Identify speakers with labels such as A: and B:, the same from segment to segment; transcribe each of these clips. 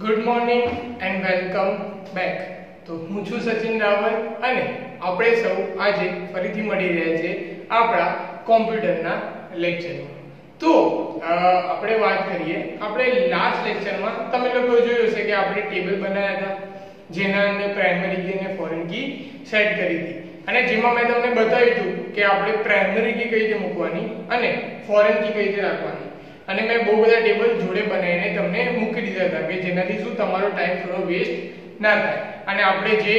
A: Good morning and welcome back. તો હું છું સચિન રાવલ અને આપણે સૌ આજે ફરીથી મળી રહ્યા છે આપણા કોમ્પ્યુટરના લેક્ચરમાં. તો આપણે વાત કરીએ, આપણે લાસ્ટ લેક્ચરમાં તમે લોકો જોયું હશે કે આપણે ટેબલ બનાવ્યા હતા જેના અંદર પ્રાઇમરી કી અને ફોરેન કી સેટ કરી હતી અને જેમાં મેં તમને બતાવ્યું હતું કે આપણે પ્રાઇમરી કી કઈ રીતે મૂકવાની અને ફોરેન કી કઈ રીતે રાખવાની અને મેં બહુ બધા ટેબલ જોડે બનાવીને તમને મૂકી દીધા હતા કે જેનાથી શું તમારો ટાઈમ થોડો વેસ્ટ ના થાય અને આપણે જે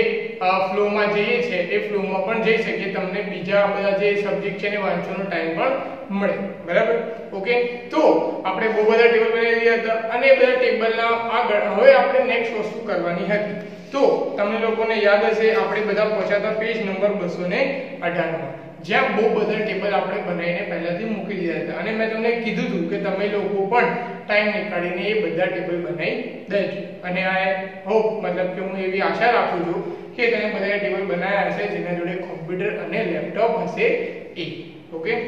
A: ફ્લોમાં જઈએ છીએ એ ફ્લોમાં પણ જઈ શકીએ, તમને બીજા બધા જે સબ્જેક્ટ છે ને વાંચવાનો ટાઈમ પણ મળે. બરાબર? ઓકે. તો આપણે બહુ બધા ટેબલ બનાવી દીધા હતા અને એ બધા ટેબલના આગળ હવે આપણે નેક્સ્ટ વસ્તુ કરવાની હતી. તો તમને લોકોને યાદ હશે આપણે બધા પહોંચ્યા હતા પેજ નંબર 218 માં, જ્યાં બહુ બધા ટેબલ આપણે બનાવીને પહેલાથી મૂકી દીધા હતા અને મેં તમને કીધું હતું કે તમે લોકો પણ ટાઈમ નીકાળીને એ બધા ટેબલ બનાવી દેજો અને આઈ હોપ મતલબ કે હું એવી આશા રાખું છું કે તમે બધા ટેબલ બનાવ્યા હશે જેના જોડે કોમ્પ્યુટર અને લેપટોપ હશે એ. ઓકે.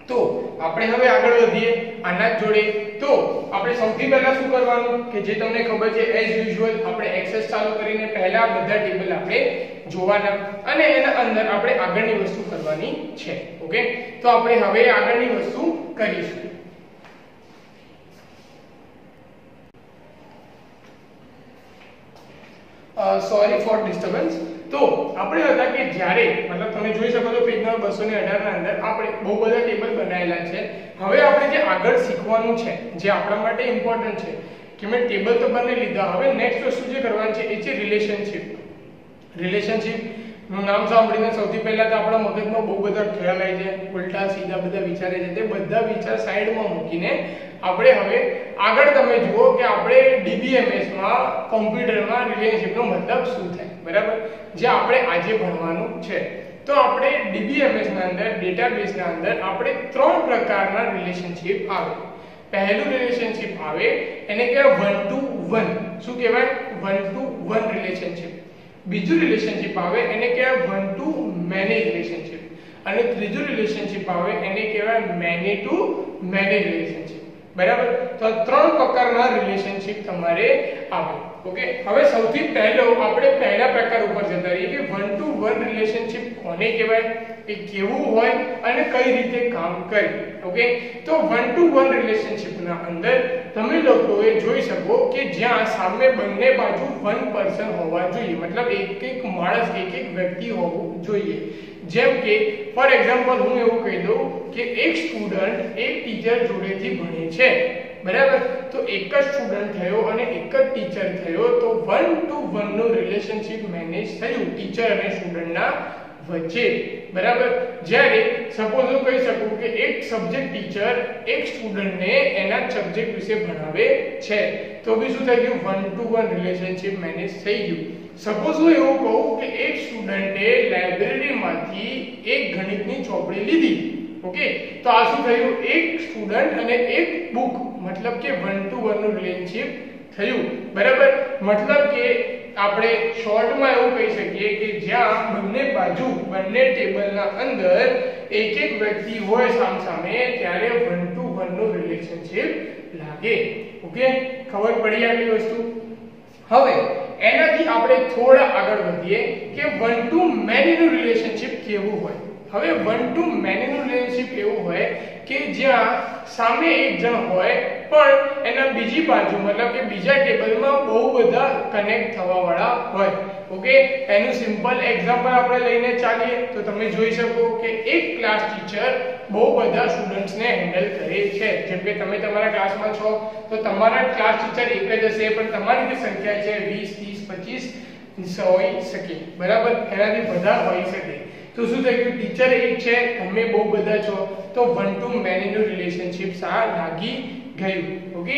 A: તો આપણે હવે આગળ વધીએ આના જોડે. તો આપણે સૌથી પહેલા શું કરવાનું કે જે તમને ખબર છે એઝ યુઝ્યુઅલ આપણે એક્સેસ ચાલુ કરીને પહેલા બધા ટેબલ આપણે જોવાના અને એના અંદર આપણે આગળની વસ્તુ કરવાની છે. ઓકે. તો આપણે હવે આગળની વસ્તુ કરીશું. Sorry for disturbance. તો આપણે હતા કે જ્યારે મતલબ તમે જોઈ શકો છો પેજ નંબર 218 ના અંદર આપણે બહુ બધા ટેબલ બનાવેલા છે. હવે આપણે જે આગળ શીખવાનું છે જે આપણા માટે ઇમ્પોર્ટન્ટ છે કે મેં ટેબલ તો બનાવી લીધા, હવે નેક્સ્ટ વસ્તુ જે કરવાની છે એ છે રિલેશનશિપ. રિલેશનશિપ નું નામ સાંભળીને સૌથી પહેલા તો આપણા મગજમાં બહુ બધા ખ્યાલ આવી જાય, ઉલટા સીધા બધા વિચારે છે. તે બધા વિચાર સાઈડમાં મૂકીને આપણે હવે આગળ તમે જુઓ કે આપણે DBMS માં કોમ્પ્યુટરમાં રિલેશનશિપનો મતલબ શું થાય. બરાબર? જે આપણે આજે ભણવાનું છે. તો આપણે DBMS ના અંદર ડેટાબેઝ ના અંદર આપણે ત્રણ પ્રકારના રિલેશનશિપ આવે. પહેલું રિલેશનશિપ આવે એને કહેવાય 1 to 1. શું કહેવાય? 1 to 1 રિલેશનશિપ. બીજું રિલેશનશિપ આવે એને કહેવાય 1 to many રિલેશનશિપ અને ત્રીજું રિલેશનશિપ આવે એને કહેવાય many to many રિલેશનશિપ. બરાબર? તો આ ત્રણ પ્રકારના રિલેશનશિપ તમારે આવે. ઓકે. હવે સૌથી પહેલો આપણે પહેલા પ્રકાર ઉપર જતા રહીએ કે 1 to 1 રિલેશનશિપ કોને કહેવાય, એ કેવું હોય અને કઈ રીતે કામ કરે. ઓકે. તો 1 to 1 રિલેશનશિપ ના અંદર તમે લોકોએ જોઈ શકો કે જ્યાં સામે બંને બાજુ 1 પર્સન હોવા જોઈએ, મતલબ એક માણસ એક વ્યક્તિ હોવું જોઈએ. જેમ કે ફોર એક્ઝામ્પલ હું એવું કહી દઉં કે એક સ્ટુડન્ટ એક ટીચર જોડેથી ભણે છે. બરાબર? તો એક જ સ્ટુડન્ટ થયો અને એક જ ટીચર થયો તો 1 to 1 નું રિલેશનશિપ મેનેજ થયું ટીચર અને સ્ટુડન્ટના વચ્ચે. બરાબર? જ્યારે સપોઝ હું કહી શકું કે એક સબ્જેક્ટ ટીચર એક સ્ટુડન્ટને એના સબ્જેક્ટ વિશે ભણાવે છે તો બી શું થઈ ગયું? 1 to 1 રિલેશનશિપ મેનેજ થઈ ગયું. સપોઝ હું એવું કહું કે એક સ્ટુડન્ટે લાઇબ્રેરીમાંથી એક ગણિતની ચોપડી લીધી. ઓકે. તો આ શું થયું? એક સ્ટુડન્ટ અને એક બુક, મતલબ કે 1 to 1 નું રિલેશનશિપ થયું. બરાબર? મતલબ કે આપણે શોર્ટમાં એવું કહી શકીએ કે જ્યાં બંને બાજુ બંને ટેબલના અંદર એક વ્યક્તિ હોય સામસામે ત્યારે 1 to 1 નું રિલેશનશિપ લાગે. ઓકે. ખબર પડી આટલી વસ્તુ? હવે એનાથી આપણે થોડા આગળ વધીએ કે 1 to many નું રિલેશનશિપ કેવું હોય. હવે 1 to many નું રિલેશનશિપ એવું હોય કે જ્યાં સામે એક જણ હોય પણ એના બીજી બાજુ મતલબ કે બીજા ટેબલમાં બહુ બધા કનેક્ટ થવા વાળા હોય. ઓકે. એનું સિમ્પલ એક્ઝામ્પલ આપણે લઈને ચાલીએ તો તમે જોઈ શકો કે એક ક્લાસ ટીચર બહુ બધા સ્ટુડન્ટ્સને હેન્ડલ કરે છે. જેમ કે તમે તમારા ક્લાસમાં છો તો તમારા ક્લાસ ટીચર એક જ હશે પણ તમારી જે સંખ્યા છે 20 30 25 હોઈ શકે. બરાબર? એનાથી બધા હોઈ શકે. તો શું થઈ ગયું? ટીચર એક છે, તમે બહુ બધા છો તો 1 to many નું રિલેશનશિપ લાગી ગયું. ઓકે.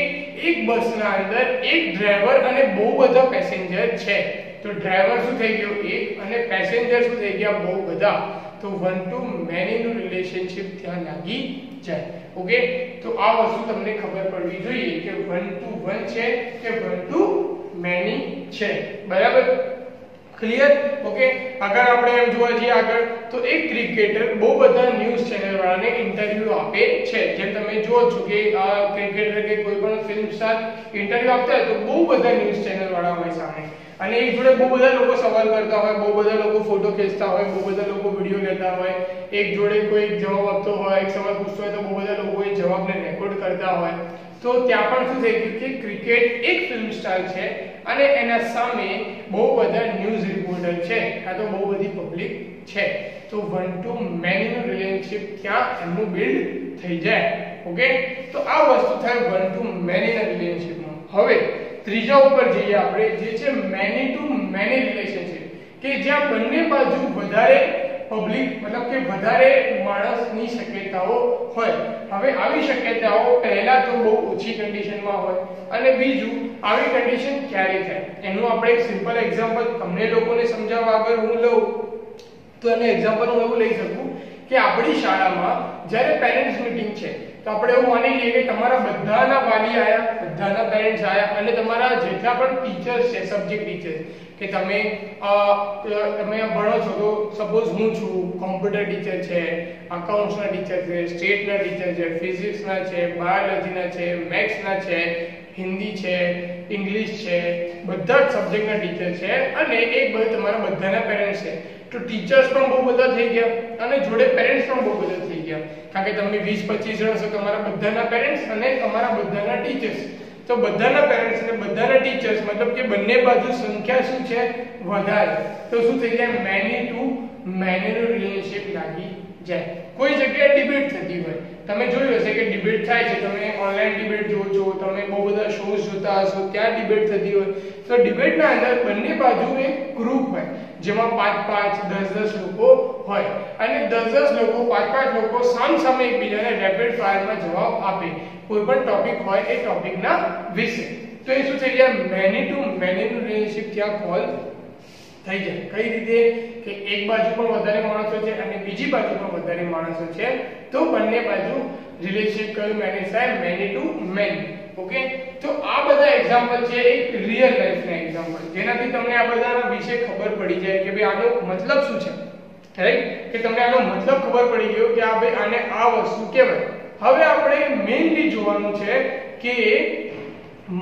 A: એક બસના અંદર એક ડ્રાઈવર અને બહુ બધા પેસેન્જર છે તો ડ્રાઈવર શું થઈ ગયો? એક અને પેસેન્જર શું થઈ ગયા? બહુ બધા. તો 1 to many નું રિલેશનશિપ ત્યાં લાગી જાય. ઓકે. તો આ વસ્તુ તમને ખબર પડવી જોઈએ કે 1 to 1 છે કે 1 to many છે. બરાબર? ક્લિયર? ઓકે, અગર આપણે એમ જોવા જઈએ આગળ તો એક ક્રિકેટર બહુ બધા ન્યૂઝ ચેનલ વાળાને ઇન્ટરવ્યુ આપે છે. જેમ તમે જુઓ છો કે આ ક્રિકેટર કે કોઈ પણ ફિલ્મ સ્ટાર ઇન્ટરવ્યુ આપતા હોય તો બહુ બધા ન્યૂઝ ચેનલ વાળા હોય સામે, અને એક જોડે બહુ બધા લોકો સવાલ કરતા હોય, બહુ બધા લોકો ફોટો ખેંચતા હોય, બહુ બધા લોકો વિડીયો લેતા હોય, એક જોડે કોઈ જવાબ આપતો હોય, એક સવાલ પૂછતો હોય તો બહુ બધા લોકો એ જવાબને રેકોર્ડ કરતા હોય. તો ત્યાં પણ શું થઈ ગયું કે ક્રિકેટ એક ફિલ્મ સ્ટાર છે અને એના સામે બહુ બધા ન્યૂઝ રિપોર્ટર છે, આ તો બહુ બધી પબ્લિક છે. તો વન ટુ મેનીનું રિલેશનશિપ ત્યાં એમનું બિલ્ડ થઈ જાય. ઓકે, તો આ વસ્તુ થાય વન ટુ મેનીના રિલેશનશિપમાં. હવે ત્રીજા ઉપર જઈએ આપણે, જે છે મેની ટુ મેની રિલેશનશિપ, કે જ્યાં બંને બાજુ વધારે પબ્લિક મતલબ કે વધારે માણસની શક્યતાઓ હોય. હવે આવી શક્યતાઓ પહેલા તો બહુ ઓછી કન્ડિશનમાં હોય, અને બીજું આવી કન્ડિશન ક્યારે થાય એનું આપણે એક સિમ્પલ એક્ઝામ્પલ તમને લોકોને સમજાવવા આગળ હું લઉં તો એનું એક્ઝામ્પલ હું એવું લઈ શકું કે આપણી શાળામાં જ્યારે પેરેન્ટ્સ મીટિંગ છે તો આપણે એવું માની લઈએ કે તમારા બધાના વાલી આયા, બધાના પેરેન્ટ્સ આયા, અને તમારા જેટલા પણ ટીચર્સ છે, સબ્જેક્ટ ટીચર્સ, કે તમે ભણો છો તો સપોઝ હું છું, કોમ્પ્યુટર ટીચર છે, અકાઉન્ટ્સના ટીચર છે, સ્ટેટના ટીચર છે, ફિઝિક્સના છે, બાયોલોજીના છે, મેથ્સના છે, હિન્દી છે, ઇંગ્લિશ છે, બધા જ સબ્જેક્ટના ટીચર છે, અને એક તમારા બધાના પેરેન્ટ્સ છે. તો ટીચર્સ પણ બહુ બધા થઈ ગયા અને જોડે પેરેન્ટ્સ પણ બહુ બધા થઈ ગયા, કારણ કે તમે 20-25 જણ છો, તમારા બધાના પેરેન્ટ્સ અને તમારા બધાના ટીચર્સ. તો બધાના પેરેન્ટ્સ અને બધાના ટીચર્સ મતલબ કે બંને બાજુ સંખ્યા શું છે વધારે, તો શું થઈ જાય મેની ટુ મેનીનું રિલેશનશિપ લાગી જાય. કોઈ જગ્યાએ ડિબેટ થતી હોય, તમે જોયું હશે કે ડિબેટ થાય છે, તમે ઓનલાઈન ડિબેટ જોવો છો, તમે બહુ બધા શોઝ જોતા હશો, ત્યાં ડિબેટ થતી હોય. તો ડિબેટના અંદર બંને બાજુ એક ગ્રુપ હોય જેમાં 5-5, 10-10 લોકો હોય, અને 10-10 લોકો, 5-5 લોકો સામસામે એકબીજાને રેપિડ ફાયરમાં જવાબ આપે કોઈ પણ ટોપિક હોય એ ટોપિકના વિશે. તો એ શું થઈ જાય મેની ટુ મેનીનું રિલેશનશિપ ત્યાં કોલ થઈ જાય. કઈ રીતે કે એક બાજુ પણ વધારે માણસો છે અને બીજી બાજુ પણ વધારે માણસો છે, તો બંને બાજુ રિલેશનશિપ કયું મેનેજ થાય મેની ટુ મેની. ઓકે, તો આ બધા એક્ઝામ્પલ છે એક રિયલ લાઈફના એક્ઝામ્પલ, જેનાથી તમને આ બધાના વિશે ખબર પડી જાય કે ભાઈ આનો મતલબ શું છે, રાઈટ? કે તમને આનો મતલબ ખબર પડી ગયો કે આ ભાઈ આને આ વસ્તુ કહેવાય. હવે આપણે મેઇનલી જોવાનું છે કે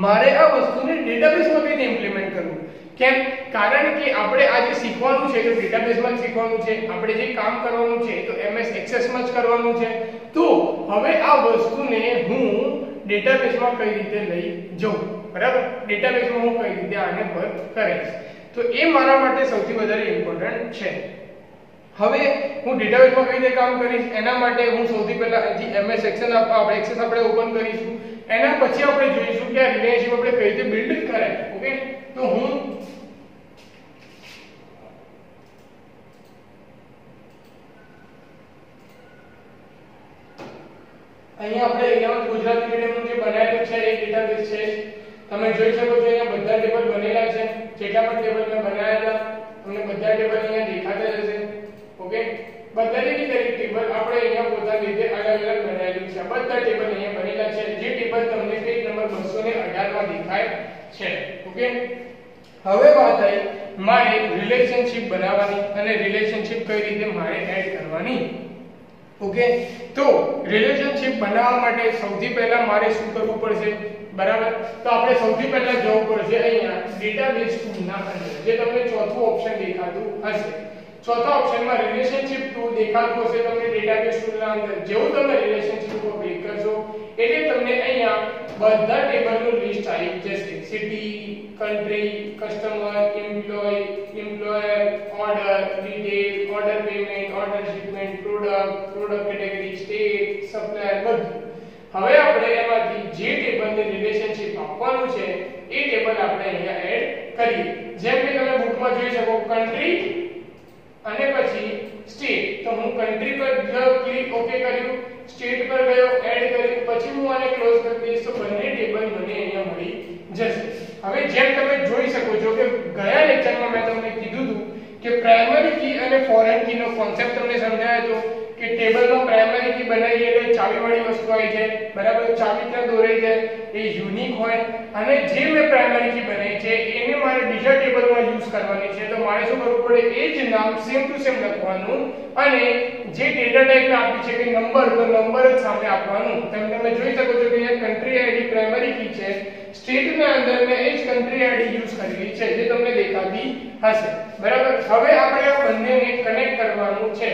A: મારે આ વસ્તુને ડેટાબેઝમાં કઈ રીતે ઇમ્પ્લિમેન્ટ કરવું. કેમ? કારણ કે આપણે આ જે શીખવાનું છે તો ડેટાબેઝમાં જ શીખવાનું છે, આપણે જે કામ કરવાનું છે તો MS એક્સેસમાં જ કરવાનું છે. તો હવે આ વસ્તુને હું ડેટાબેઝમાં કઈ રીતે લઈ જઉં, બરાબર? ડેટાબેઝમાં હું કઈ રીતે આને વર્ક કરીશ, તો એ મારા માટે સૌથી વધારે ઇમ્પોર્ટન્ટ છે. હવે હું ડેટાબેઝમાં કઈ રીતે કામ કરીશ એના માટે હું સૌથી પહેલા અહીંથી MS એક્સેસ આપણે ઓપન કરીશું, એના પછી આપણે જોઈશું કે આ રિલેશનશિપ આપણે કઈ રીતે બિલ્ડ કરાય. ઓકે, તો હું અહીંયા ગુજરાતી મીડિયમનું જે બનાવેલું છે એ ડેટાબેઝ છે. તમે જોઈ શકો છો અહીંયા બધા ટેબલ બનેલા છે, જેટલા પણ ટેબલ મેં બનાવેલા તમને બધા ટેબલ અહીંયા દેખાતા જ હશે. ઓકે, બધાની દરેક ટેબલ આપણે અહીંયા પોતાની રીતે અલગ અલગ બનાવેલું છે. બધા ટેબલ અહીંયા બનેલા છે, જે ટેબલ તમને પેજ નંબર 218 માં દેખાય છે. ઓકે, હવે વાત આવી મારે રિલેશનશિપ બનાવવાની અને રિલેશનશિપ કઈ રીતે મારે એડ કરવાની. ઓકે, તો રિલેશનશિપ બનાવવા માટે સૌથી પહેલા મારે શું કરવું પડશે, બરાબર? તો આપણે સૌથી પહેલા જવું પડશે અહીંયા ડેટાબેઝ ટૂલના અંદર, જે તમને ચોથું ઓપ્શન દેખાતું હશે. ચોથા ઓપ્શનમાં રિલેશનશિપ ટૂલ દેખાતું હશે તમને ડેટાબેઝ ટૂલના અંદર. જેવું તમે રિલેશનશિપ ઉપર ક્લિક કરશો એટલે તમને અહીંયા બધા ટેબલનું લિસ્ટ આવી જશે. City, country, customer, employer, order, detail, order payment, order shipment, product category, state, supplier, બધું. હવે આપણે એમાંથી જે ટેબલને રિલેશનશિપ આપવાનું છે એ ટેબલ આપણે અહીંયા એડ કરીએ. જેમ કે તમે બુકમાં જોઈ શકો કન્ટ્રી અને પછી સ્ટેટ. તો હું કન્ટ્રી પર ક્લિક ઓકે કર્યું, સ્ટેટ પર ગયો, એડ કર્યું, પછી હું આને ક્લોઝ કરી દઈશ તો બંને ટેબલ મને અહીંયા મળી જશે. હવે જેમ તમે જોઈ શકો છો કે ગયા લેક્ચરમાં મેં તમને કીધું હતું કે પ્રાઇમરી કી અને ફોરેન કી નો કોન્સેપ્ટ તમને સમજાયો હતો કે ટેબલમાં પ્રાઇમરી કી બનાવીએ એટલે ચાવી વાળી વસ્તુ આવી જાય, બરાબર, ચાવી ત્યાં દોરાઈ જાય, એ યુનિક હોય, અને જે મેં પ્રાઇમરી કી બનાવી છે એને મારે બીજા ટેબલમાં યુઝ કરવાની છે, તો મારે શું કરવું પડે, એ જ નામ સેમ ટુ સેમ લખવાનું, અને જે ડેટા ટાઈપ આપી છે કે નંબર, તો નંબર જ સામે આપવાનું. તમે જોઈ શકો છો કે અહીંયા કન્ટ્રી આઈડી પ્રાઇમરી કી છે, સ્ટેટ ના અંદર મેં એ જ કન્ટ્રી આઈડી યુઝ કરેલી છે જે તમને દેખાતી હશે, બરાબર. હવે આપણે આ બંનેને કનેક્ટ કરવાનું છે,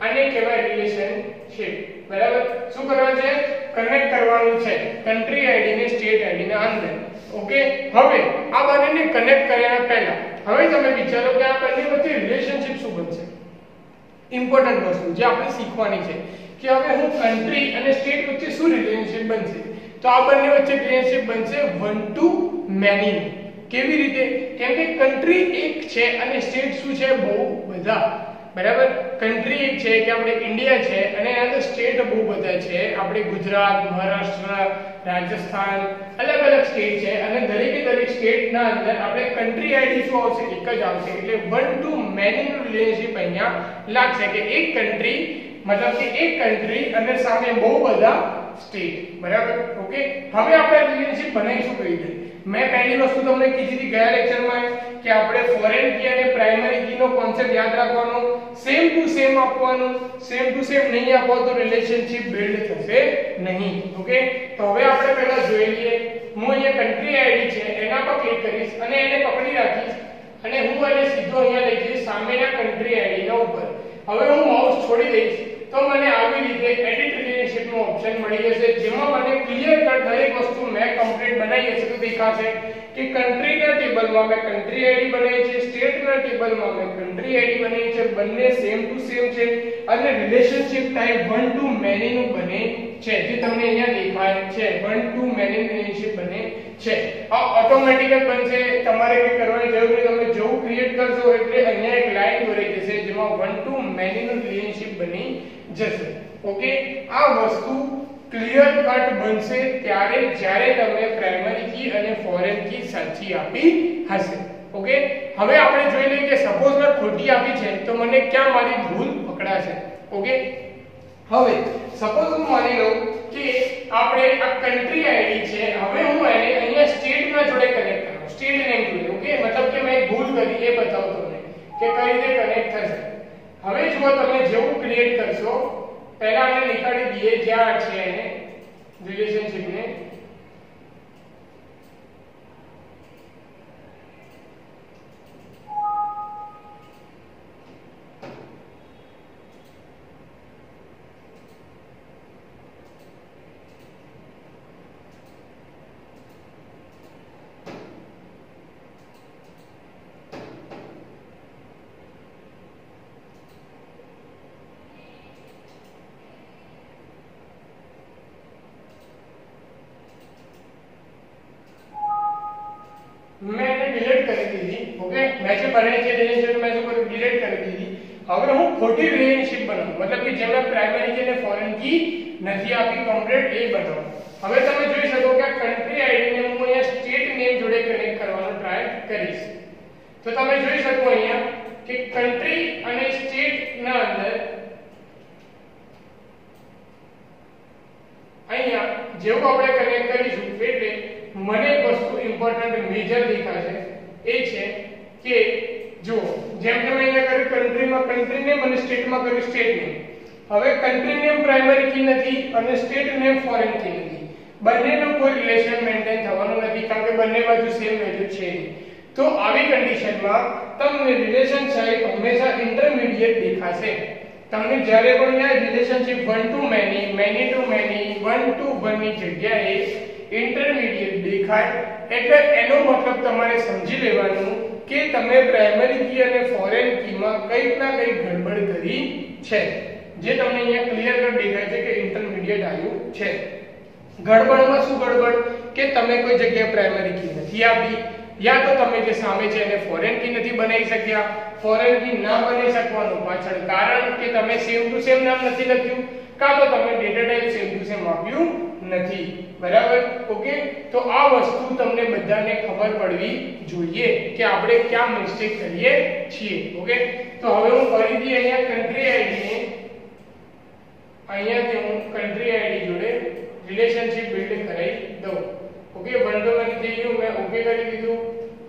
A: આને કહેવાય રિલેશનશિપ, બરાબર. શું કરવાનું છે, કનેક્ટ કરવાનું છે કન્ટ્રી આઈડી ને સ્ટેટ આઈડી ના અંદર. ઓકે, હવે આ બંનેને કનેક્ટ કર્યા પહેલા હવે તમે વિચારો કે આ બંને વચ્ચે રિલેશનશિપ શું બનશે. ઇમ્પોર્ટન્ટ વસ્તુ જે આપણે શીખવાની છે કે હવે હું કન્ટ્રી અને સ્ટેટ વચ્ચે શું રિલેશનશિપ બનશે, તો આ બંને વચ્ચે રિલેશનશિપ બનશે વન ટુ મેની. કેવી રીતે, કેમ કે કન્ટ્રી એક છે અને સ્ટેટ શું છે, બહુ બધા, બરાબર. કન્ટ્રી એક છે કે આપણે ઇન્ડિયા છે, અને એના તો સ્ટેટ બહુ બધા છે, આપણે ગુજરાત, મહારાષ્ટ્ર, રાજસ્થાન, અલગ અલગ સ્ટેટ છે, અને દરેકે દરેક સ્ટેટ ના અંદર આપણે કન્ટ્રી આઈડી શું આવશે, એક જ આવશે, એટલે વન ટુ મેની નું રિલેશનશિપ અહીંયા લાગશે કે એક કન્ટ્રી, મતલબ કે એક કન્ટ્રી અને સામે બહુ બધા સ્ટેટ, બરાબર. ઓકે, હવે આપણે રિલેશનશિપ બનાવીશું કઈ રીતે. મેં પહેલી વસ્તુ તમને કીધી હતી ગયા લેક્ચરમાં કે આપણે ફોરેન કી અને પ્રાઇમરી કી નો કોન્સેપ્ટ યાદ રાખવાનો, સેમ ટુ સેમ આપવાનું, સેમ ટુ સેમ નહીં આપો તો રિલેશનશિપ બિલ્ડ થશે નહીં. ઓકે, તો હવે આપણે પહેલા જોઈ લઈએ. હું અહીંયા કન્ટ્રી આઈડી છે એના પર ક્લિક કરીશ અને એને પકડી રાખીશ, અને હું એને સીધો અહીંયા લઈ જઈશ સામેના કન્ટ્રી આઈડી ના ઉપર. હવે હું માઉસ છોડી દઈશ તો મને આવી રીતે એડિટ રિલેશનશિપ નો ઓપ્શન મળી જશે, જેમાં મને ક્લિયર કટ દરેક વસ્તુ મેં કમ્પ્લીટ બનાવી હશે તો દેખાશે કે કન્ટ્રી ના ટેબલમાં મેં કન્ટ્રી આઈડી બનાવી છે, સ્ટેટ ના ટેબલમાં મેં કન્ટ્રી આઈડી બનાવી છે, બંને સેમ ટુ સેમ છે, અને relationship type one to many નું બને છે, જે તમને અહીંયા દેખાય છે, વન ટુ મેની રિલેશનશિપ બને છે. આ ઓટોમેટિક જ બનશે, તમારે કંઈ કરવાની જરૂર નથી. તમે જેવું ક્રિએટ કરશો એટલે અહીંયા એક લાઈન દોરાઈ જશે જેમાં વન ટુ મેની નું રિલેશનશિપ બની જશે. ઓકે, આ વસ્તુ ક્લિયર કટ બનશે ત્યારે જ્યારે તમે પ્રાઇમરી કી અને ફોરેન કી સાચી આપી હશે. ઓકે, હવે આપણે જોઈ લઈએ કે સપોઝ મેં ખોટી આપી છે તો મને ક્યાં મારી ભૂલ પકડાશે. ઓકે, હવે સપોઝ હું માની લઉં કે આપણે આ કન્ટ્રી આઈડી છે, હવે હું એને અહીંયા સ્ટેટ ના જોડે કનેક્ટ કરું, સ્ટેટ નેમ જોડે. ઓકે, મતલબ કે મેં ભૂલ કરી એ બતાવું તમને કે કઈ રીતે કનેક્ટ થશે. હવે જો તમે જેવું ક્રિએટ કરશો, પહેલા આને નીકાળી દઈએ જ્યાં છે એને રિલેશનશિપ ને, મેં એને ડિલીટ કરી દીધી. ઓકે, મેં જે બનાવી છે રિલેશનશિપ મેં શું કર્યું, ડિલીટ કરી દીધી. હવે હું ખોટી રિલેશનશિપ બનાવું, મતલબ કે જેમાં પ્રાઇમરી કી અને ફોરેન કી નથી આપી કમ્પ્લીટ એ બનાવું. હવે તમે જોઈ શકો કે આ કન્ટ્રી આઈડી ને હું અહીંયા સ્ટેટ નેમ જોડે કનેક્ટ કરવાનો ટ્રાય કરીશ, તો તમે જોઈ શકો અહીંયા કે કન્ટ્રી અને સ્ટેટ ના અંદર અહીંયા જેવું આપણે કનેક્ટ કરીશું એટલે મને એક વસ્તુ ઇમ્પોર્ટન્ટ મેજર દેખાશે, એ છે કે જો જેમ કે મેં અહીંયા કર્યું કન્ટ્રીમાં કન્ટ્રી નેમ અને સ્ટેટમાં કર્યું સ્ટેટ નેમ. હવે કન્ટ્રી નેમ પ્રાઇમરી કી નથી અને સ્ટેટ નેમ ફોરેન કી નથી, બંનેનો કોઈ રિલેશન મેન્ટેન થવાનું નથી કારણ કે બંને બાજુ સેમ વેલ્યુ છે. તો આવી કન્ડિશનમાં તમને રિલેશન સાઇઝ હંમેશા ઇન્ટરમીડિયેટ દેખાશે. તમને જ્યારે પણ આ relationship one to many, many to many, one to one ની જગ્યાએ ઇન્ટરમીડિયેટ દેખાય એટલે એનો મતલબ તમારે સમજી લેવાનું કે તમે પ્રાઇમરી કી અને ફોરેન કીમાં કંઈક ના કંઈક ગડબડ કરી છે, જે તમને અહીંયા ક્લિયર કટ દેખાય છે કે ઇન્ટરમીડિયેટ આવ્યું છે. ગડબડમાં શું ગડબડ કે તમે કોઈ જગ્યાએ પ્રાઇમરી કી નથી આપી, યા તો તમે જે સામે છે એને ફોરેન કી નથી બનાવી શક્યા. ફોરેન કી ના બનાવી શકવાનું પાછળ કારણ કે તમે સેમ ટુ સેમ નામ નથી લખ્યું, કાં તો તમે data type same to same આપ્યું નથી. બરાબર. ઓકે, તો આ વસ્તુ તમને બધાને ખબર પડવી જોઈએ કે આપણે ક્યાં મિસ્ટેક કરીએ છીએ. ઓકે, તો હવે હું ફરીથી અહીંયા કન્ટ્રી આઈડી ને અહીંયાથી હું કન્ટ્રી આઈડી જોડે રિલેશનશિપ બિલ્ડ કરાવી દઉં. ઓકે, 1 to many થઈ ગયું, મેં ઓકે કરી દીધું.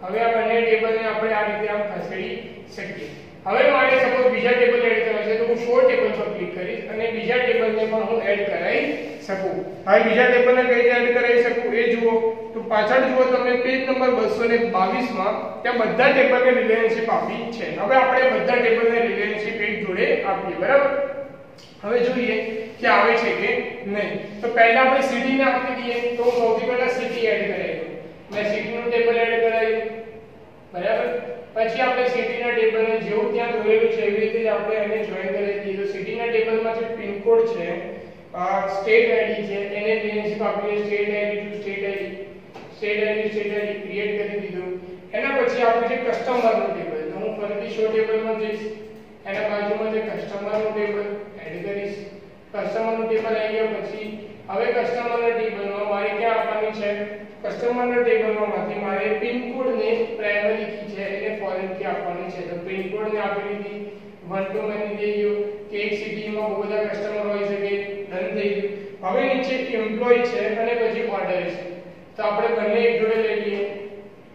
A: હવે આ બંને ટેબલને આપણે આ રીતે આમ ખસેડી શકીએ. હવે મારે સપોઝ બીજા ટેબલ એડ કરવા છે તો હું શો ટેબલ પર ક્લિક કરીશ અને બીજા ટેબલને પણ હું એડ કરાવી શકું. હવે બીજા ટેબલને કઈ રીતે એડ કરાવી શકું એ જુઓ. તો પાછળ જુઓ તમે પેજ નંબર 222 માં ત્યાં બધા ટેબલને રિલેશનશિપ આપી છે. હવે આપણે બધા ટેબલને રિલેશનશિપ એક જોડે આપીએ. બરાબર, હવે જોઈએ કે આવે છે કે નહીં. તો પહેલા આપણે સિટી ને આપી દઈએ. તો હું સૌથી પહેલા સિટી એડ કરાવી દઉં. મેં સિટી નું ટેબલ એડ કરાવ્યું. બરાબર, પછી આપણે સિટી ના ટેબલને જેવું ત્યાં દોરેલું છે એવી રીતે જ આપણે એને જોઈન કરી દઈએ. તો સિટી ના ટેબલમાં જે પિન કોડ છે, સ્ટેટ આઈડી છે, એને રિલેશનશિપ આપીએ. State ID to state ID create કરી દીધું. એના પછી આપણે જે કસ્ટમર નું ટેબલ, તો હું ફરીથી શો ટેબલમાં જઈશ. એના બાજુમાં જે કસ્ટમર નું ટેબલ એડ કરીશ. કસ્ટમર નું ટેબલ આવી ગયા પછી હવે કસ્ટમર ના ટેબલમાં મારે ક્યાં આપવાની છે? કસ્ટમર ના ટેબલમાંથી મારે પિન કોડ ને પ્રાઇમરી કી છે એને ફોરેન કી આપવાની છે. તો પિન કોડ ને આપી દીધી. 1 to many થઈ ગયું કે એક સિટીમાં બહુ બધા કસ્ટમર હોઈ શકે. ડન થઈ ગયું. હવે નીચે એમ્પ્લોય છે અને પછી ઓર્ડર છે. તો આપણે બંને એક જોડે લઈ લઈએ,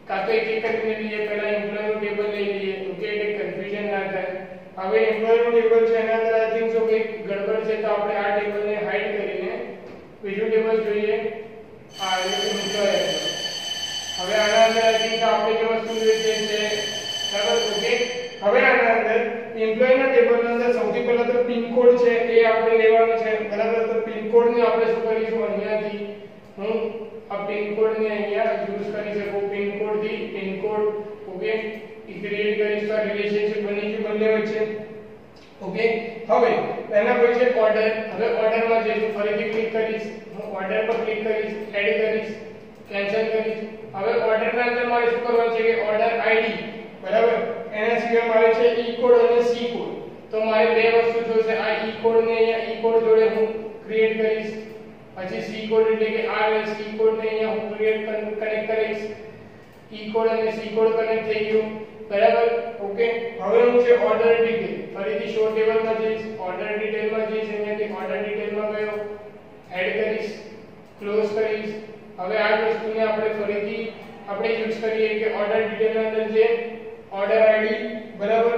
A: કાં તો એક એક કરીને લઈએ. પહેલા એમ્પ્લોય નું ટેબલ લઈ લઈએ. ઓકે, એટલે કન્ફ્યુઝન ના થાય. હવે એમ્પ્લોય નું ટેબલ છે એના અંદર આઈ થિંક સો કંઈક ગડબડ છે. તો આપણે આ ટેબલને હાઈડ કરીને બીજું ટેબલ જોઈએ. આ એમ્પ્લોય. હવે આના અંદર આઈ થિંક આપણે જે વસ્તુ જોઈએ છે બરાબર. ઓકે, હવે આના અંદર એમ્પ્લોય ના ટેબલની અંદર સૌથી પહેલા તો પિન કોડ છે એ આપણે લેવાનો છે. બરાબર, તો પિન કોડ ને આપણે શું કરીશું? અહીંયાથી હું આ પિન કોડ ને અહીંયા યુઝ કરી શકું. પિન કોડ થી પિન કોડ. ઓકે, ક્રિએટ કરીશ તો રિલેશનશિપ બની ગયું બંને વચ્ચે. ઓકે, હવે એના પછી છે ઓર્ડર. હવે ઓર્ડર માં જઈશું. ફરીથી ક્લિક કરીશ. હું ઓર્ડર પર ક્લિક કરીશ, એડ કરીશ, કેન્સલ કરીશ. હવે ઓર્ડર ના અંદર મારે શું કરવાનું છે કે ઓર્ડર આઈડી. બરાબર, એના સિવાય મારે છે ઈ કોડ અને સી કોડ. તો મારે બે વસ્તુ જોઈશે. આ ઈ કોડ ને અહીંયા ઈ કોડ જોડે હું ક્રિએટ કરીશ. પછી સી કોડ એટલે કે આ સી કોડ ને અહીંયા હું કનેક્ટ કરીશ. ઈ કોડ અને સી કોડ કનેક્ટ થઈ ગયું. બરાબર, ઓકે. હવે હું છે ઓર્ડર ડિટેલ. ફરીથી શો ટેબલમાં જઈશ, ઓર્ડર ડિટેલમાં જઈશ. અહીંયાથી ઓર્ડર ડિટેલમાં ગયો, એડ કરીશ, ક્લોઝ કરીશ. હવે આ વસ્તુને આપણે ફરીથી આપણે યુઝ કરીએ કે ઓર્ડર ડિટેલના અંદર જે ઓર્ડર આઈડી. બરાબર,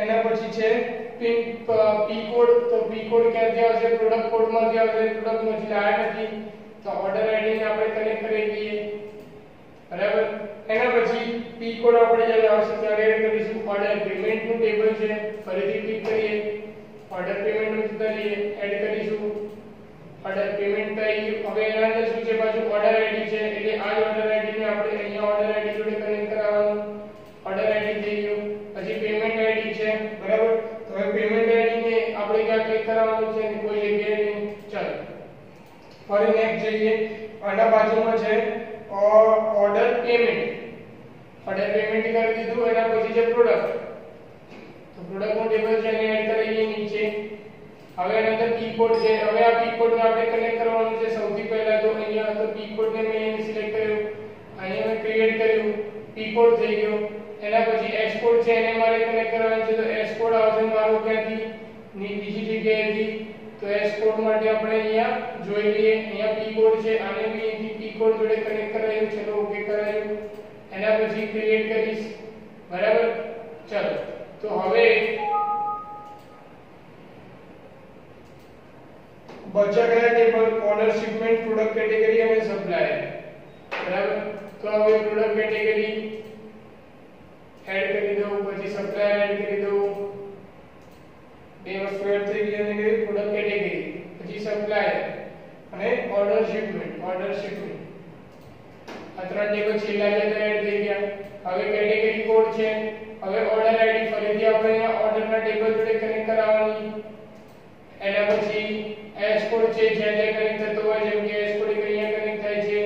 A: એના પછી છે પી કોડ. તો પી કોડ ક્યાંથી આવશે? પ્રોડક્ટ કોડમાંથી આવશે. પ્રોડક્ટમાંથી લાયા નથી તો ઓર્ડર આઈડી ને આપણે કનેક્ટ કરી દઈએ. બરાબર, એના પછી પી કોડ આપણે જ્યારે આવશે ત્યારે એડ કરીશું. ઓર્ડર પેમેન્ટ નું ટેબલ છે. ફરીથી ક્લિક કરીએ, ઓર્ડર પેમેન્ટ નું ઉતારીએ, એડ કરીશું. ઓર્ડર પેમેન્ટ થઈ ગયું. હવે એના અંદર શું છે? પાછું ઓર્ડર આઈડી છે એટલે આ ઓર્ડર આઈડી ને આપણે અહીંયા ઓર્ડર આઈડી જોડે કનેક્ટ કરાવવાનું. ઓર્ડર આઈડી થઈ ગયું. પછી પેમેન્ટ આઈડી છે. બરાબર, તો હવે પેમેન્ટ આઈડી ને આપણે ક્યાં ક્લિક કરાવવાનું છે? કોઈ જગ્યાએ નહીં. ચાલો ફરી નેક્સ્ટ જઈએ. આના બાજુમાં છે ઓર્ડર પેમેન્ટ. ઓર્ડર પેમેન્ટ કરી દીધું. એના પછી છે પ્રોડક્ટ. તો પ્રોડક્ટ નું ટેબલ છે એને એડ કરીએ નીચે. હવે એના અંદર કી કોડ છે. હવે આ કી કોડ ને આપણે કનેક્ટ કરવાનું છે. સૌથી પહેલા તો અહીંયા તો કી કોડ ને મેં સિલેક્ટ કર્યું, અહીંયા મેં ક્રિએટ કર્યું, કી કોડ થઈ ગયો. એના પછી એસ કોડ છે એને મારે કનેક્ટ કરવાનું છે. તો એસ કોડ આવશે મારો ક્યાંથી? બીજી જગ્યાએથી. તો એસ કોડ માટે આપણે અહીંયા જોઈ લઈએ. અહીંયા પી કોડ છે, આને બી અહીંથી પી કોડ જોડે કનેક્ટ કરાયું. ચલો ઓકે કરાયું. એના પછી ક્રિએટ કરીશ. બરાબર, ચલો તો હવે બચા ગયા table order, shipment, product category અને સપ્લાયર. બરાબર, તો હવે પ્રોડક્ટ કેટેગરી એડ કરી દઉં, પછી સપ્લાયર એડ કરી દઉં. બે વસ્તુ એડ થઈ ગઈ અને પ્રોડક્ટ કેટેગરી, પછી સપ્લાયર અને ઓર્ડર શિપમેન્ટ. આ ત્રણ ટેબલ છેલ્લા જે એડ થઈ ગયા. હવે કેટેગરી કોડ છે. હવે ઓર્ડર આઈડી ફરીથી આપણે અહીંયા ઓર્ડરના ટેબલ જોડે કનેક્ટ કરાવવાની. એના પછી એસ કોડ છે જ્યાં કનેક્ટ થતો હોય, જેમ કે એસ કોડ અહીંયા કનેક્ટ થાય છે.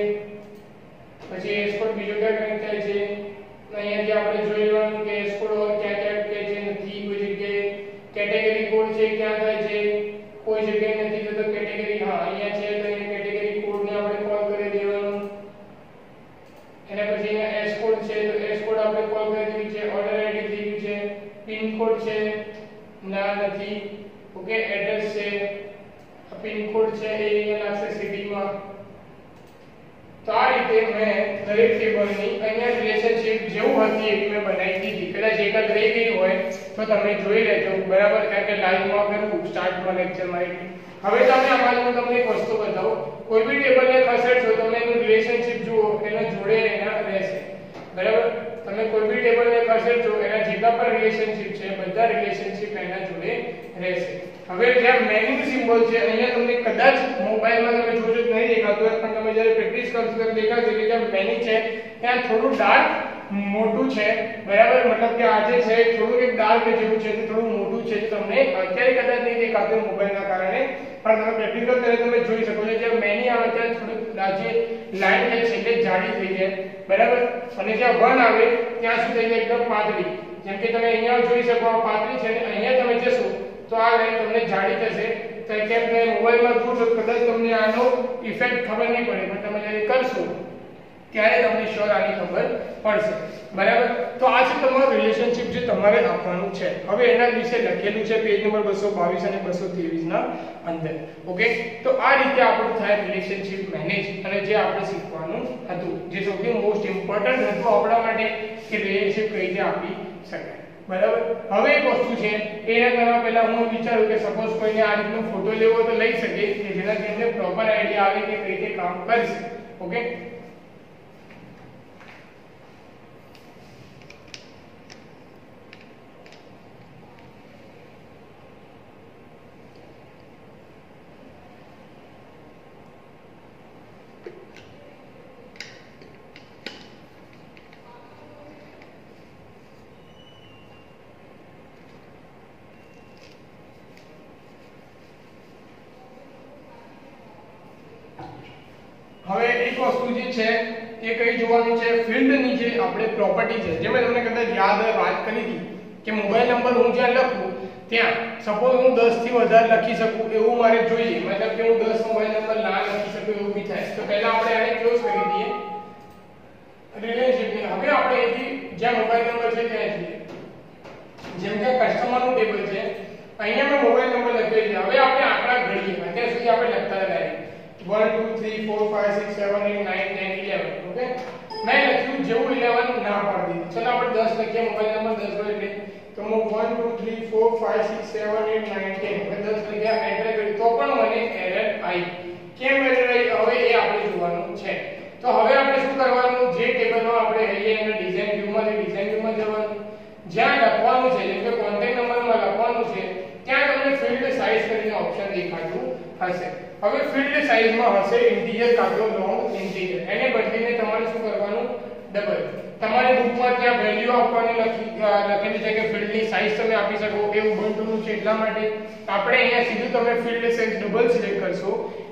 A: પછી એસ કોડ બીજો ક્યાં કનેક્ટ થાય છે? અહીંયાથી આપણે જોઈ લેવાનું કે એસ કોડ ક્યાં ક્યાં કે છે નથી કોઈ જગ્યાએ. કેટેગરી કોડ છે ક્યાં થાય છે? કોઈ જગ્યાએ નથી થતો. કેટેગરી હા અહીંયા છે તો અહીંયા કેટેગરી કોડ ને આપણે કોલ કરી દેવાનું. એના પછી અહીંયા એસ કોડ છે તો એસ કોડ આપણે કોલ કરી દીધું છે. ઓર્ડર આઈડી થઈ ગયું છે. પિન કોડ છે ના નથી. રીતે મેં દરેક ટેબલની અહીંયા રિલેશનશિપ જેવું હતી એવી મેં બનાવી દીધી. કદાચ એકાદ રહી ગઈ હોય તો તમે જોઈ લેજો, બરાબર, કારણ કે લાઈવમાં કરવું સ્ટાર્ટમાં લેક્ચરમાં એટલે. હવે તમે આમાં હું તમને એક વસ્તુ બતાવું. કોઈ બી ટેબલને ખસેડશો તમે એનું રિલેશનશિપ જુઓ, એના જોડે એના રહેશે, બરાબર. તમે કોઈ બી ટેબલને ખસેડશો એના જેટલા પણ રિલેશનશિપ છે બધા રિલેશનશિપ એના જોડે રહેશે. હવે જ્યાં મેનુ સિમ્બોલ છે અહીંયા તમને કદાચ મોબાઈલમાં તમે જોજો નહીં દેખાતું હોય, પણ તમે જ્યારે પ્રેક્ટિસ કરશો ત્યારે દેખાશે કે જ્યાં મેનુ છે ત્યાં થોડું ડાર્ક મોટું છે, બરાબર. મતલબ કે આ જે છે થોડું એક ડાર્ક જેવું છે, થોડું મોટું છે, તમને અત્યારે કદાચ નહીં દેખાતું મોબાઈલના કારણે, પણ તમે પ્રેક્ટિસ કરો ત્યારે તમે જોઈ શકો છો જ્યાં મેની આવે ત્યાં થોડું જે લાઈન છે એટલે જાડી થઈ જાય, બરાબર. અને જ્યાં 1 આવે ત્યાં શું થઈ જાય એકદમ પાતળી. જેમ કે તમે અહીંયા જોઈ શકો આ પાતળી છે, અને અહીંયા તમે જશો તો આ લાઈન તમને જાડી થશે. તો કેમ કે મોબાઈલમાં જોશો કદાચ તમને આનો ઇફેક્ટ ખબર નહીં પડે, પણ તમે જ્યારે કરશો ત્યારે તમને શ્યોર આની ખબર પડશે, બરાબર. તો આ છે તમારું રિલેશનશિપ જે તમારે આપવાનું છે. હવે એના વિશે લખેલું છે પેજ નંબર 222 અને 223 ના અંદર. ઓકે, તો આ રીતે આપણું થાય રિલેશનશિપ મેનેજ, અને જે આપણે શીખવાનું હતું, જે સૌથી મોસ્ટ ઇમ્પોર્ટન્ટ હતું આપણા માટે કે રિલેશનશિપ કઈ રીતે આપી શકાય, બરાબર. હવે એક વસ્તુ છે એના કરવા પહેલા હું વિચારું કે સપોઝ કોઈને આ રીતનો ફોટો લેવો તો લઈ શકે કે જેનાથી એમને પ્રોપર આઈડિયા આવે કે કઈ રીતે કામ કરશે. ઓકે, હવે એક વસ્તુ જે છે એ કઈ જોવાનું છે, ફિલ્ડની જે આપણે પ્રોપર્ટી છે, જે મેં તમને કદાચ યાદ હોય વાત કરી હતી કે મોબાઈલ નંબર હું જ્યાં લખું ત્યાં સપોઝ હું 10 થી વધારે લખી શકું એવું મારે જોઈએ, મતલબ કે હું 10 મોબાઈલ નંબર ના લખી શકું એવું બી થાય. તો પહેલા આપણે આને ક્લોઝ કરી દઈએ રિલેશનશિપને. હવે આપણે અહીંથી જ્યાં મોબાઈલ નંબર છે ત્યાં જઈએ. જેમ કે કસ્ટમરનું ટેબલ છે, અહીંયા મેં મોબાઈલ નંબર લખ્યો છે. હવે આપણે આંકડા ગણીએ, અત્યાર સુધી આપણે લખતા હતા 1 2 3 4 5 6 7 8 9 10 11. ઓકે, મેં લખ્યું જેવું 11 ના પાડી દીધું. ચલો આપણે 10 લખીએ, મોબાઈલ નંબર 10 હોય એટલે તો હું 1 2 3 4 5 6 7 8 9 10 મેં 10 લખ્યા, એન્ટર કર્યું તો પણ મને એરર આવી. કેમ એરર આવી હવે એ આપણે જોવાનું છે. તો હવે આપણે શું કરવાનું, જે ટેબલમાં આપણે અહીંયા એના ડિઝાઇન વ્યૂમાં જવાનું, જ્યાં લખવાનું છે જેમ કે કોન્ટેક્ટ નંબરમાં લખવાનું છે ત્યાં તમને ફિલ્ડ સાઇઝ કરીને ઓપ્શન દેખાતું હશે. હવે ફિલ્ડ સાઇઝમાં હશે ઇન્ટિજર કાં તો લોંગ ઇન્ટિજર, એને બદલીને તમારે શું કરવાનું, ડબલ. તમારી બુકમાં ત્યાં વેલ્યુ આપવાની લખેલી છે કે ફિલ્ડની સાઇઝ તમે આપી શકો, એ ઉબુન્ટુનું છે એટલા માટે આપણે અહીંયા સીધું તમે ફિલ્ડ સાઇઝ ડબલ સિલેક્ટ કરશો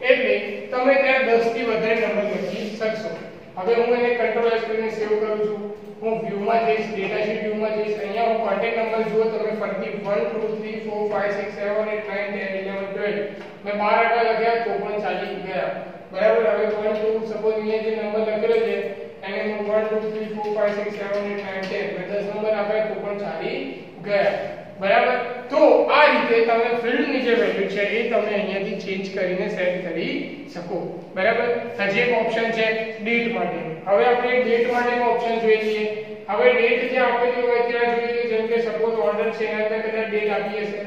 A: એટલે તમે ત્યાં 10 થી વધારે નંબર લખી શકશો. હવે હું એને કંટ્રોલ એસ કરીને સેવ કરું છું. હું વ્યૂમાં જઈશ, ડેટા શીટ વ્યૂમાં જઈશ, અહીંયા હું કોન્ટેક્ટ નંબર જુઓ તમે ફરીથી 1 2 3 4 5 6 7 8 9 10 11 12 મેં 12 આંકડા લખ્યા તો પણ ચાલી ગયા, બરાબર. હવે 1 2 સપોઝ અહીંયા જે નંબર લખેલો છે એને હું 1 2 3 4 5 6 7 8 9 10 મેં 10 નંબર આપ્યા તો પણ ચાલી ગયા, બરાબર. તો આ રીતે તમે ફિલ્ડની જે વેલ્યુ છે એ તમે અહીંયાથી ચેન્જ કરીને સેટ કરી શકો, બરાબર. હજી એક ઓપ્શન છે ડેટ માટે. હવે આપણે ડેટ માટેનો ઓપ્શન જોઈ લઈએ. હવે ડેટ જે આપેલી હોય ત્યાં જોઈએ, જેમ કે સપોઝ ઓર્ડર છે એના અંદર કદાચ ડેટ આપી હશે.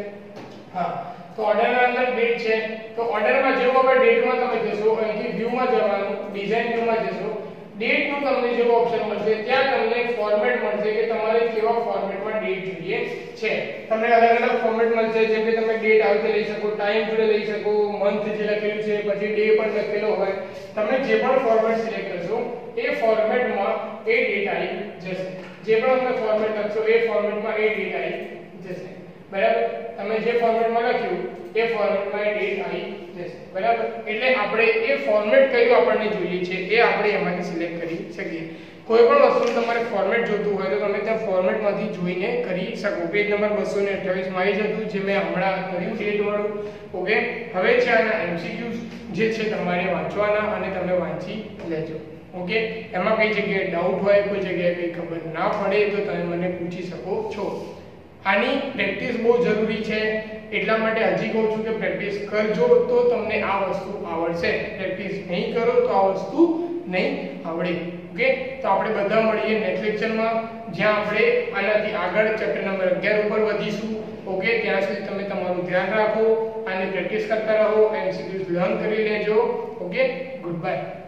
A: હા, તો ઓર્ડરના અંદર ડેટ છે, તો ઓર્ડરમાં જેવો આપણે ડેટમાં તમે જશો, અહીંથી વ્યૂમાં જવાનું, ડિઝાઇન વ્યૂમાં જશો, ડેટનું તમને જેવો ઓપ્શન મળશે ત્યાં તમને ફોર્મેટ મળશે કે તમારે કેવા ફોર્મેટમાં ડેટ જોઈએ છે. તમને અલગ અલગ ફોર્મેટ મળશે, જેમ કે તમે ડેટ આવી લઈ શકો, ટાઈમ જોડે લઈ શકો, મંથ જે લખેલું છે, પછી ડે પણ લખેલો હોય, તમે જે પણ ફોર્મેટ સિલેક્ટ કરશો એ ફોર્મેટમાં એ ડેટ આવી જશે. જે પણ તમે ફોર્મેટ લખશો એ ફોર્મેટમાં એ ડેટ આવી જશે, બરાબર. તમે જે ફોર્મેટમાં લખ્યું એ ફોર્મેટમાં એ ડેટ આવી જશે, બરાબર. એટલે આપણે એ ફોર્મેટ કયું આપણને જોઈએ છે એ આપણે એમાંથી સિલેક્ટ કરી શકીએ. કોઈ પણ વસ્તુ તમારે ફોર્મેટ જોતું હોય તો તમે ત્યાં ફોર્મેટમાંથી જોઈને કરી શકો. પેજ નંબર 228 માં આવી જતું જે મેં હમણાં કર્યું ડેટ વાળું. ઓકે, હવે છે આના MCQs જે છે તમારે વાંચવાના અને તમે વાંચી લેજો. ઓકે, એમાં કઈ જગ્યાએ ડાઉટ હોય, કોઈ જગ્યાએ કઈ ખબર ના પડે તો તમે મને પૂછી શકો છો. આની પ્રેક્ટિસ બહુ જરૂરી છે, એટલા માટે હજી કહું છું કે પ્રેક્ટિસ કરજો તો તમને આ વસ્તુ આવડશે. પ્રેક્ટિસ નહીં કરો તો આ વસ્તુ નહીં આવડે. ઓકે, તો આપણે બધા મળીએ નેક્સ્ટ લેક્ચરમાં, જ્યાં આપણે આનાથી આગળ ચેપ્ટર નંબર 11 ઉપર વધીશું. ઓકે, ત્યાં સુધી તમે તમારું ધ્યાન રાખો અને પ્રેક્ટિસ કરતા રહો, MCQs લર્ન કરી લેજો. Okay, good bye.